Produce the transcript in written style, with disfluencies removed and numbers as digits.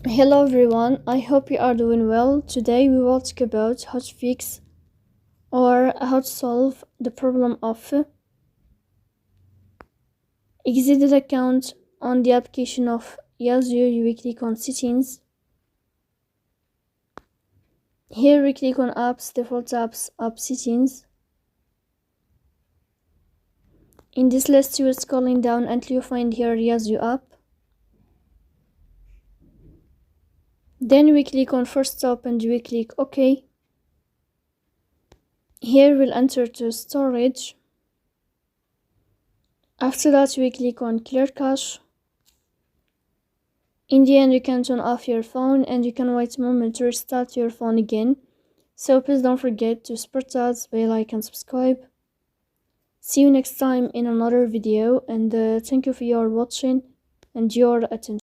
Hello everyone, I hope you are doing well. Today we will talk about how to fix or how to solve the problem of exited account on the application of Yazio. We click on settings. Here we click on apps, default apps, app settings. In this list you are scrolling down until you find here Yazio app. Then we click on first stop and we click OK. Here we'll enter to storage. After that we click on clear cache. In the end you can turn off your phone and you can wait a moment to restart your phone again. So please don't forget to support us by like and subscribe. See you next time in another video, and thank you for your watching and your attention.